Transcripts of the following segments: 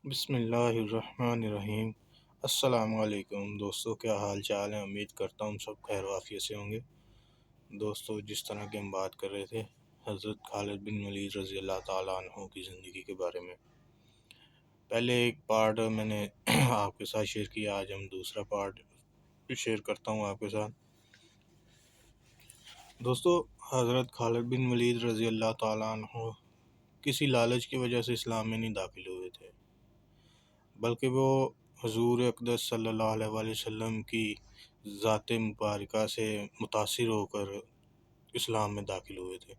بسم اللہ الرحمن الرحیم۔ السلام علیکم دوستو، کیا حال چال ہے؟ امید کرتا ہوں سب خیر و عافیت سے ہوں گے۔ دوستو، جس طرح کہ ہم بات کر رہے تھے حضرت خالد بن ولید رضی اللہ تعالیٰ عنہ کی زندگی کے بارے میں، پہلے ایک پارٹ میں نے آپ کے ساتھ شیئر کیا، آج ہم دوسرا پارٹ شیئر کرتا ہوں آپ کے ساتھ۔ دوستو، حضرت خالد بن ولید رضی اللہ تعالیٰ عنہ کسی لالچ کی وجہ سے اسلام میں نہیں داخل ہوئے تھے، بلکہ وہ حضور اقدس صلی اللہ علیہ وآلہ وسلم کی ذات مبارکہ سے متاثر ہو کر اسلام میں داخل ہوئے تھے۔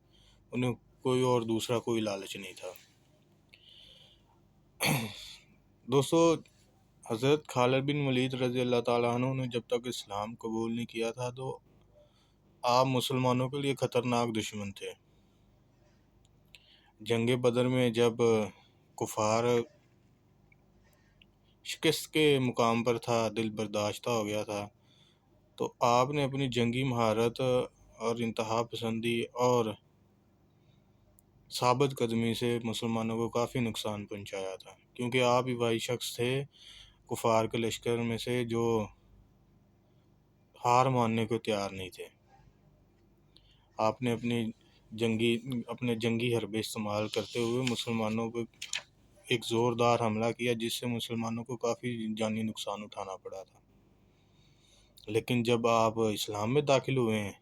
انہیں کوئی اور دوسرا کوئی لالچ نہیں تھا۔ دوستو، حضرت خالد بن ولید رضی اللہ تعالیٰ عنہ نے جب تک اسلام قبول نہیں کیا تھا تو آپ مسلمانوں کے لیے خطرناک دشمن تھے۔ جنگ بدر میں جب کفار شکست کے مقام پر تھا، دل برداشتہ ہو گیا تھا، تو آپ نے اپنی جنگی مہارت اور انتہا پسندی اور ثابت قدمی سے مسلمانوں کو کافی نقصان پہنچایا تھا، کیونکہ آپ ہی وہی شخص تھے کفار کے لشکر میں سے جو ہار ماننے کو تیار نہیں تھے۔ آپ نے اپنے جنگی حربے استعمال کرتے ہوئے مسلمانوں کو ایک زوردار حملہ کیا، جس سے مسلمانوں کو کافی جانی نقصان اٹھانا پڑا تھا۔ لیکن جب آپ اسلام میں داخل ہوئے ہیں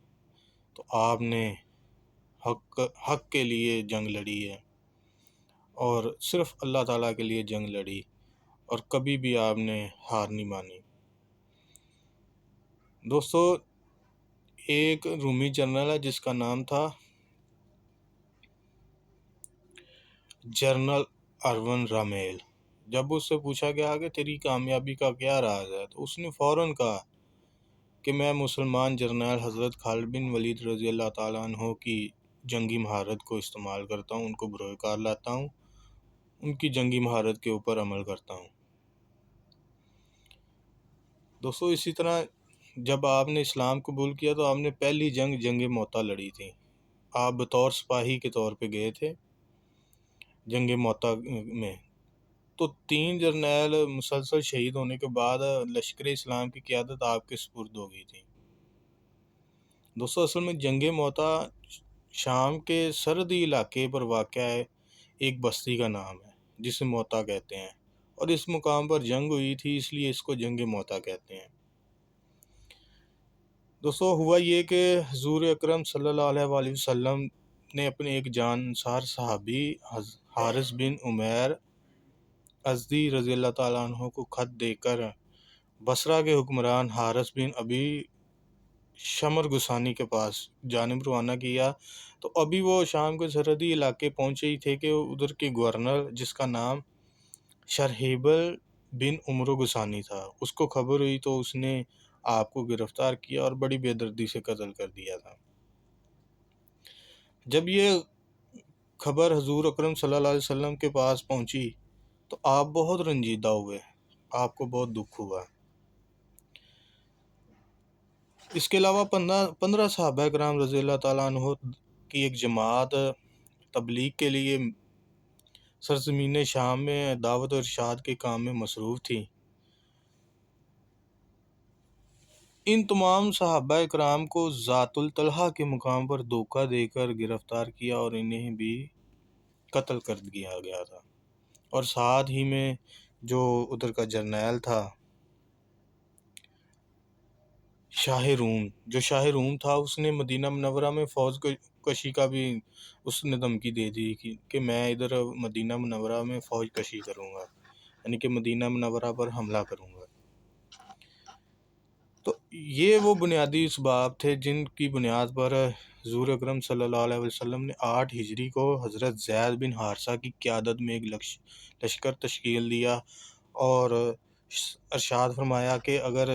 تو آپ نے حق کے لیے جنگ لڑی ہے، اور صرف اللہ تعالیٰ کے لیے جنگ لڑی، اور کبھی بھی آپ نے ہار نہیں مانی۔ دوستو، ایک رومی جنرل ہے جس کا نام تھا جنرل ارون رامیل۔ جب اس سے پوچھا گیا کہ تیری کامیابی کا کیا راز ہے، تو اس نے فوراً کہا کہ میں مسلمان جرنیل حضرت خالد بن ولید رضی اللہ تعالیٰ عنہ کی جنگی مہارت کو استعمال کرتا ہوں، ان کو بروئے کار لاتا ہوں، ان کی جنگی مہارت کے اوپر عمل کرتا ہوں۔ دوستو، اسی طرح جب آپ نے اسلام قبول کیا تو آپ نے پہلی جنگ موتا لڑی تھی۔ آپ بطور سپاہی کے طور پہ گئے تھے جنگ موتا میں، تو 3 جرنیل مسلسل شہید ہونے کے بعد لشکر اسلام کی قیادت آپ کے سپرد ہو گئی تھی۔ دوستو، اصل میں جنگ موتا شام کے سرحدی علاقے پر واقع ہے، ایک بستی کا نام ہے جسے موتا کہتے ہیں، اور اس مقام پر جنگ ہوئی تھی، اس لیے اس کو جنگ موتا کہتے ہیں۔ دوستو، ہوا یہ کہ حضور اکرم صلی اللہ علیہ وآلہ وسلم نے اپنے ایک جانسار صحابی حارث بن عمیر ازدی رضی اللہ تعالیٰ عنہ کو خط دے کر بصرہ کے حکمران حارث بن ابی شمر غسانی کے پاس جانب روانہ کیا۔ تو ابھی وہ شام کے سرحدی علاقے پہنچے ہی تھے کہ ادھر کے گورنر، جس کا نام شرحیبل بن عمرو غسانی تھا، اس کو خبر ہوئی تو اس نے آپ کو گرفتار کیا اور بڑی بے دردی سے قتل کر دیا تھا۔ جب یہ خبر حضور اکرم صلی اللہ علیہ وسلم کے پاس پہنچی تو آپ بہت رنجیدہ ہوئے، آپ کو بہت دکھ ہوا۔ اس کے علاوہ 15 صحابہ کرام رضی اللہ تعالیٰ عنہ کی ایک جماعت تبلیغ کے لیے سرزمین شام میں دعوت و ارشاد کے کام میں مصروف تھی۔ ان تمام صحابہ کرام کو ذات الطلحہ کے مقام پر دھوکہ دے کر گرفتار کیا اور انہیں بھی قتل کر دیا گیا تھا، اور ساتھ ہی میں جو ادھر کا جرنیل تھا شاہ روم تھا، اس نے مدینہ منورہ میں فوج کشی کا بھی اس نے دھمکی دے دی کہ میں ادھر مدینہ منورہ میں فوج کشی کروں گا، یعنی کہ مدینہ منورہ پر حملہ کروں گا۔ تو یہ وہ بنیادی اسباب تھے جن کی بنیاد پر حضور اکرم صلی اللہ علیہ وسلم نے 8 ہجری کو حضرت زید بن حارثہ کی قیادت میں ایک لشکر تشکیل دیا، اور ارشاد فرمایا کہ اگر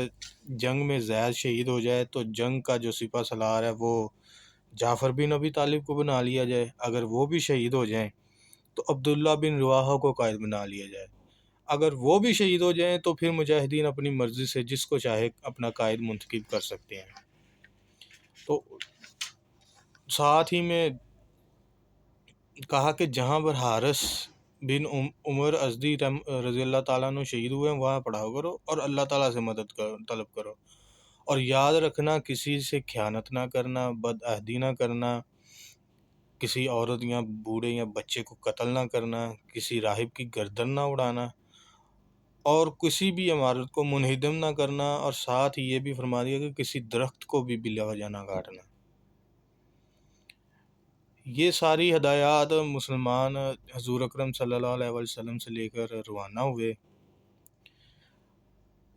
جنگ میں زید شہید ہو جائے تو جنگ کا جو سپہ سالار ہے وہ جعفر بن ابی طالب کو بنا لیا جائے، اگر وہ بھی شہید ہو جائیں تو عبداللہ بن رواحہ کو قائد بنا لیا جائے، اگر وہ بھی شہید ہو جائیں تو پھر مجاہدین اپنی مرضی سے جس کو چاہے اپنا قائد منتخب کر سکتے ہیں۔ تو ساتھ ہی میں کہا کہ جہاں پر حارث بن عمر ازدی رضی اللہ تعالیٰ عنہ شہید ہوئے ہیں، وہاں پڑھاؤ کرو اور اللہ تعالیٰ سے مدد طلب کرو، اور یاد رکھنا کسی سے خیانت نہ کرنا، بد عہدی نہ کرنا، کسی عورت یا بوڑھے یا بچے کو قتل نہ کرنا، کسی راہب کی گردن نہ اڑانا، اور کسی بھی عمارت کو منہدم نہ کرنا، اور ساتھ ہی یہ بھی فرما دیا کہ کسی درخت کو بھی بلا وجہ نہ کاٹنا۔ یہ ساری ہدایات مسلمان حضور اکرم صلی اللہ علیہ وسلم سے لے کر روانہ ہوئے۔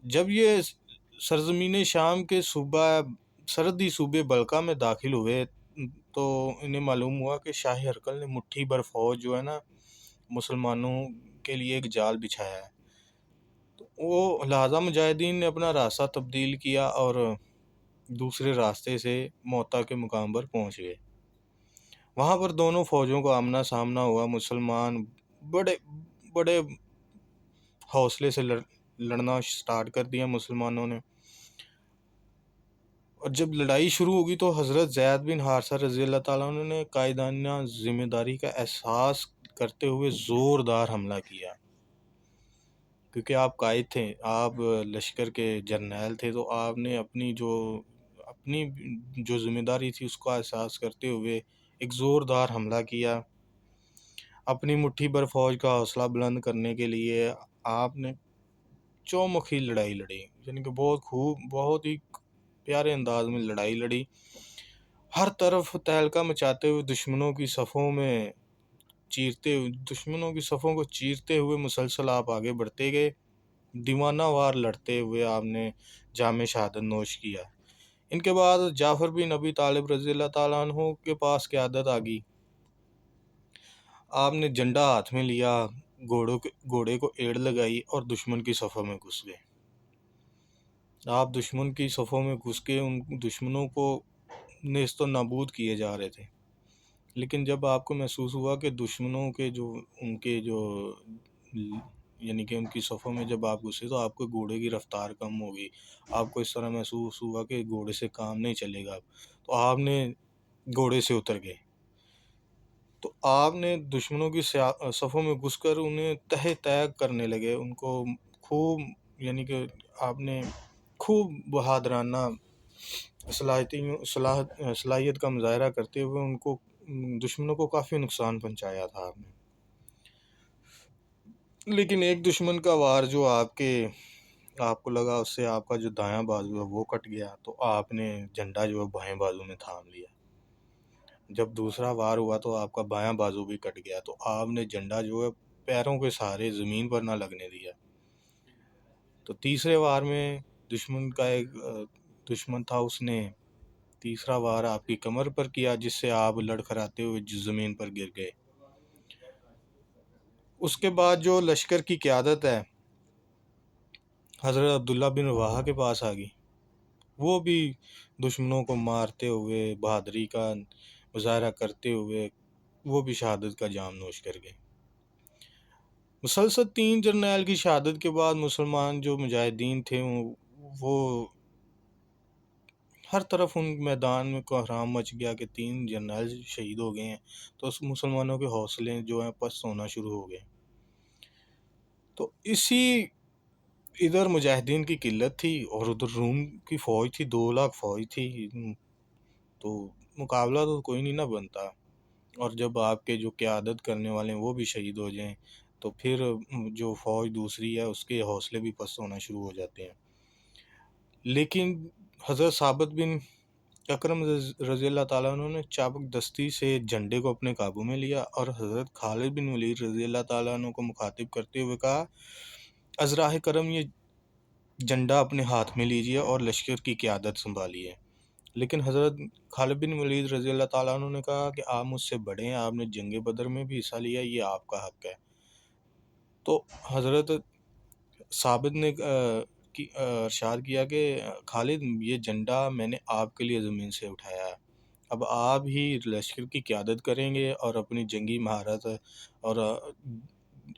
جب یہ سرزمین شام کے سرحدی صوبے بلقا میں داخل ہوئے تو انہیں معلوم ہوا کہ شاہ ہرقل نے مٹھی بھر فوج جو ہے نا مسلمانوں کے لیے ایک جال بچھایا ہے۔ تو وہ لہٰذا مجاہدین نے اپنا راستہ تبدیل کیا اور دوسرے راستے سے موتا کے مقام پر پہنچ گئے۔ وہاں پر دونوں فوجوں کو آمنا سامنا ہوا۔ مسلمان بڑے بڑے حوصلے سے لڑنا سٹارٹ کر دیا مسلمانوں نے، اور جب لڑائی شروع ہوگی تو حضرت زید بن حارثہ رضی اللہ تعالیٰ عنہ نے قائدانہ ذمہ داری کا احساس کرتے ہوئے زوردار حملہ کیا، کیونکہ آپ قائد تھے، آپ لشکر کے جرنیل تھے، تو آپ نے اپنی جو ذمہ داری تھی اس کا احساس کرتے ہوئے ایک زوردار حملہ کیا۔ اپنی مٹھی بھر فوج کا حوصلہ بلند کرنے کے لیے آپ نے چومکھی لڑائی لڑی، یعنی کہ بہت ہی پیارے انداز میں لڑائی لڑی۔ ہر طرف تہلکہ مچاتے ہوئے دشمنوں کی صفوں کو چیرتے ہوئے مسلسل آپ آگے بڑھتے گئے، دیوانہ وار لڑتے ہوئے آپ نے جام شہادت نوش کیا۔ ان کے بعد جعفر بن ابی طالب رضی اللہ تعالیٰ عنہ کے پاس قیادت آ گئی۔ آپ نے جھنڈا ہاتھ میں لیا، گھوڑے کو ایڑ لگائی اور دشمن کی صفوں میں گھس گئے۔ آپ دشمن کی صفوں میں گھس کے ان دشمنوں کو نیست و نابود کیے جا رہے تھے، لیکن جب آپ کو محسوس ہوا کہ دشمنوں کے یعنی کہ ان کی صفوں میں جب آپ گھسے تو آپ کو گھوڑے کی رفتار کم ہو گئی، آپ کو اس طرح محسوس ہوا کہ گھوڑے سے کام نہیں چلے گا، تو آپ نے گھوڑے سے اتر گئے، تو آپ نے دشمنوں کی صفوں میں گھس کر انہیں تہہ تیگ کرنے لگے، ان کو خوب، یعنی کہ آپ نے خوب بہادرانہ صلاحیت کا مظاہرہ کرتے ہوئے دشمنوں کو کافی نقصان پہنچایا تھا آپ نے۔ لیکن ایک دشمن کا وار جو آپ کو لگا، اس سے آپ کا جو دایاں بازو ہے وہ کٹ گیا، تو آپ نے جھنڈا جو ہے بائیں بازو میں تھام لیا۔ جب دوسرا وار ہوا تو آپ کا بایاں بازو بھی کٹ گیا، تو آپ نے جھنڈا جو ہے پیروں کے سہارے زمین پر نہ لگنے دیا۔ تو تیسرے وار میں ایک دشمن تھا، اس نے تیسرا وار آپ کی کمر پر کیا، جس سے آپ لڑکھڑاتے ہوئے زمین پر گر گئے۔ اس کے بعد جو لشکر کی قیادت ہے حضرت عبداللہ بن رواحہ کے پاس آ گئی، وہ بھی دشمنوں کو مارتے ہوئے، بہادری کا مظاہرہ کرتے ہوئے وہ بھی شہادت کا جام نوش کر گئے۔ مسلسل 3 جرنیل کی شہادت کے بعد مسلمان جو مجاہدین تھے وہ ہر طرف ان میدان میں کوہرام مچ گیا کہ 3 جرنیل شہید ہو گئے ہیں، تو مسلمانوں کے حوصلے جو ہیں پست ہونا شروع ہو گئے۔ تو ادھر مجاہدین کی قلت تھی اور ادھر روم کی فوج تھی، 2 لاکھ فوج تھی، تو مقابلہ تو کوئی نہیں نہ بنتا، اور جب آپ کے جو قیادت کرنے والے ہیں وہ بھی شہید ہو جائیں تو پھر جو فوج دوسری ہے اس کے حوصلے بھی پست ہونا شروع ہو جاتے ہیں۔ لیکن حضرت ثابت بن اکرم رضی اللہ تعالیٰ عنہ نے چابک دستی سے جھنڈے کو اپنے قابو میں لیا اور حضرت خالد بن ولید رضی اللہ تعالیٰ عنہ کو مخاطب کرتے ہوئے کہا، از راہ کرم یہ جھنڈا اپنے ہاتھ میں لیجئے اور لشکر کی قیادت سنبھالیے۔ لیکن حضرت خالد بن ولید رضی اللہ تعالیٰ عنہ نے کہا کہ آپ مجھ سے بڑے ہیں، آپ نے جنگ بدر میں بھی حصہ لیا، یہ آپ کا حق ہے۔ تو حضرت ثابت نے ارشاد کیا کہ خالد، یہ جھنڈا میں نے آپ کے لیے زمین سے اٹھایا ہے، اب آپ ہی لشکر کی قیادت کریں گے اور اپنی جنگی مہارت اور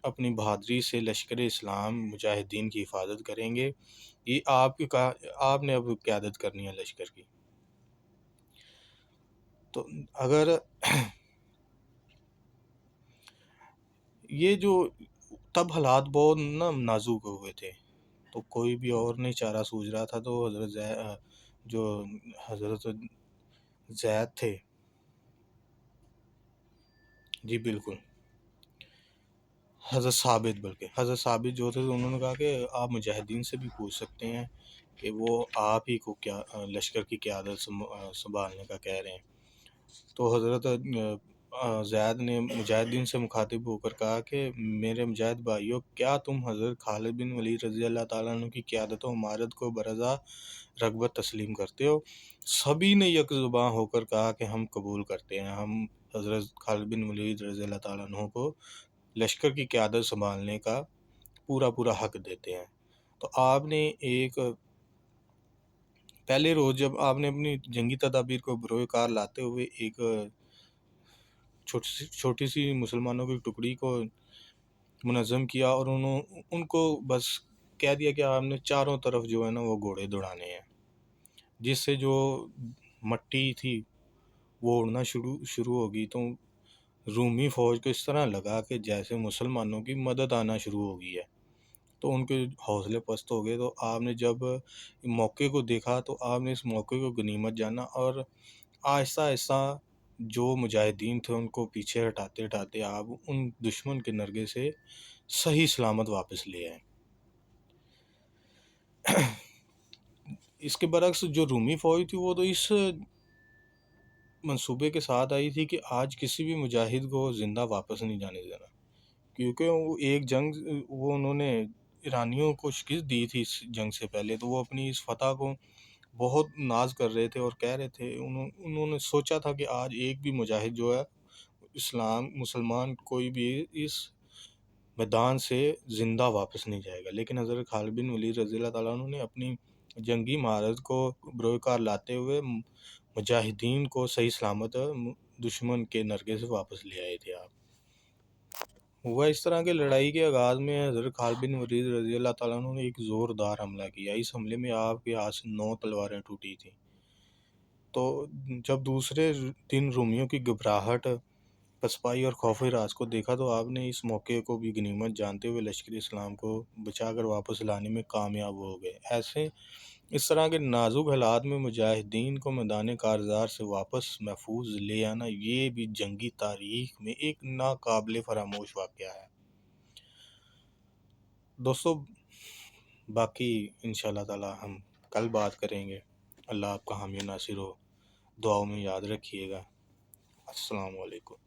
اپنی بہادری سے لشکر اسلام مجاہدین کی حفاظت کریں گے، یہ آپ نے اب قیادت کرنی ہے لشکر کی۔ تو اگر یہ جو تب حالات بہت نازک ہوئے تھے، تو کوئی بھی اور نہیں چارہ سوچ رہا تھا، تو جو حضرت زید تھے، جی بالکل، حضرت ثابت جو تھے، تو انہوں نے کہا کہ آپ مجاہدین سے بھی پوچھ سکتے ہیں کہ وہ آپ ہی کو کیا لشکر کی قیادت سنبھالنے کا کہہ رہے ہیں۔ تو حضرت زید نے مجاہدین سے مخاطب ہو کر کہا کہ میرے مجاہد بھائیوں، کیا تم حضرت خالد بن ولید رضی اللہ تعالیٰ عنہ کی قیادت و امارت کو برضا رغبت تسلیم کرتے ہو؟ سبھی نے یک زباں ہو کر کہا کہ ہم قبول کرتے ہیں، ہم حضرت خالد بن ولید رضی اللہ تعالیٰ عنہ کو لشکر کی قیادت سنبھالنے کا پورا حق دیتے ہیں۔ تو آپ نے ایک پہلے روز جب آپ نے اپنی جنگی تدابیر کو بروئے کار لاتے ہوئے ایک چھوٹی سی مسلمانوں کی ٹکڑی کو منظم کیا، اور ان کو بس کہہ دیا کہ آپ نے چاروں طرف جو ہے نا وہ گھوڑے دوڑانے ہیں، جس سے جو مٹی تھی وہ اڑنا شروع ہوگی، تو رومی فوج کو اس طرح لگا کہ جیسے مسلمانوں کی مدد آنا شروع ہو گئی ہے، تو ان کے حوصلے پست ہو گئے۔ تو آپ نے جب موقع کو دیکھا تو آپ نے اس موقع کو غنیمت جانا، اور آہستہ آہستہ جو مجاہدین تھے ان کو پیچھے ہٹاتے آپ ان دشمن کے نرغے سے صحیح سلامت واپس لے آئے۔ اس کے برعکس جو رومی فوج تھی، وہ تو اس منصوبے کے ساتھ آئی تھی کہ آج کسی بھی مجاہد کو زندہ واپس نہیں جانے دینا، کیونکہ وہ ایک جنگ وہ انہوں نے ایرانیوں کو شکست دی تھی اس جنگ سے پہلے، تو وہ اپنی اس فتح کو بہت ناز کر رہے تھے، اور کہہ رہے تھے انہوں نے سوچا تھا کہ آج ایک بھی مجاہد جو ہے مسلمان کوئی بھی اس میدان سے زندہ واپس نہیں جائے گا۔ لیکن حضرت خالد بن ولید رضی اللہ تعالیٰ عنہ نے اپنی جنگی مہارت کو بروئے کار لاتے ہوئے مجاہدین کو صحیح سلامت دشمن کے نرغے سے واپس لے آئے تھے۔ آپ ہوا اس طرح کہ لڑائی کے آغاز میں حضرت خالد بن ولید رضی اللہ تعالیٰ عنہ نے ایک زوردار حملہ کیا۔ اس حملے میں آپ کے ہاتھ سے 9 تلواریں ٹوٹی تھیں۔ تو جب دوسرے دن رومیوں کی گھبراہٹ، پسپائی اور خوف راز کو دیکھا، تو آپ نے اس موقع کو بھی غنیمت جانتے ہوئے لشکر اسلام کو بچا کر واپس لانے میں کامیاب ہو گئے۔ اس طرح کے نازک حالات میں مجاہدین کو میدان کارزار سے واپس محفوظ لے آنا، یہ بھی جنگی تاریخ میں ایک ناقابل فراموش واقعہ ہے۔ دوستو، باقی انشاءاللہ تعالی ہم کل بات کریں گے۔ اللہ آپ کا حامی و ناصر ہو، دعاؤں میں یاد رکھیے گا۔ السلام علیکم۔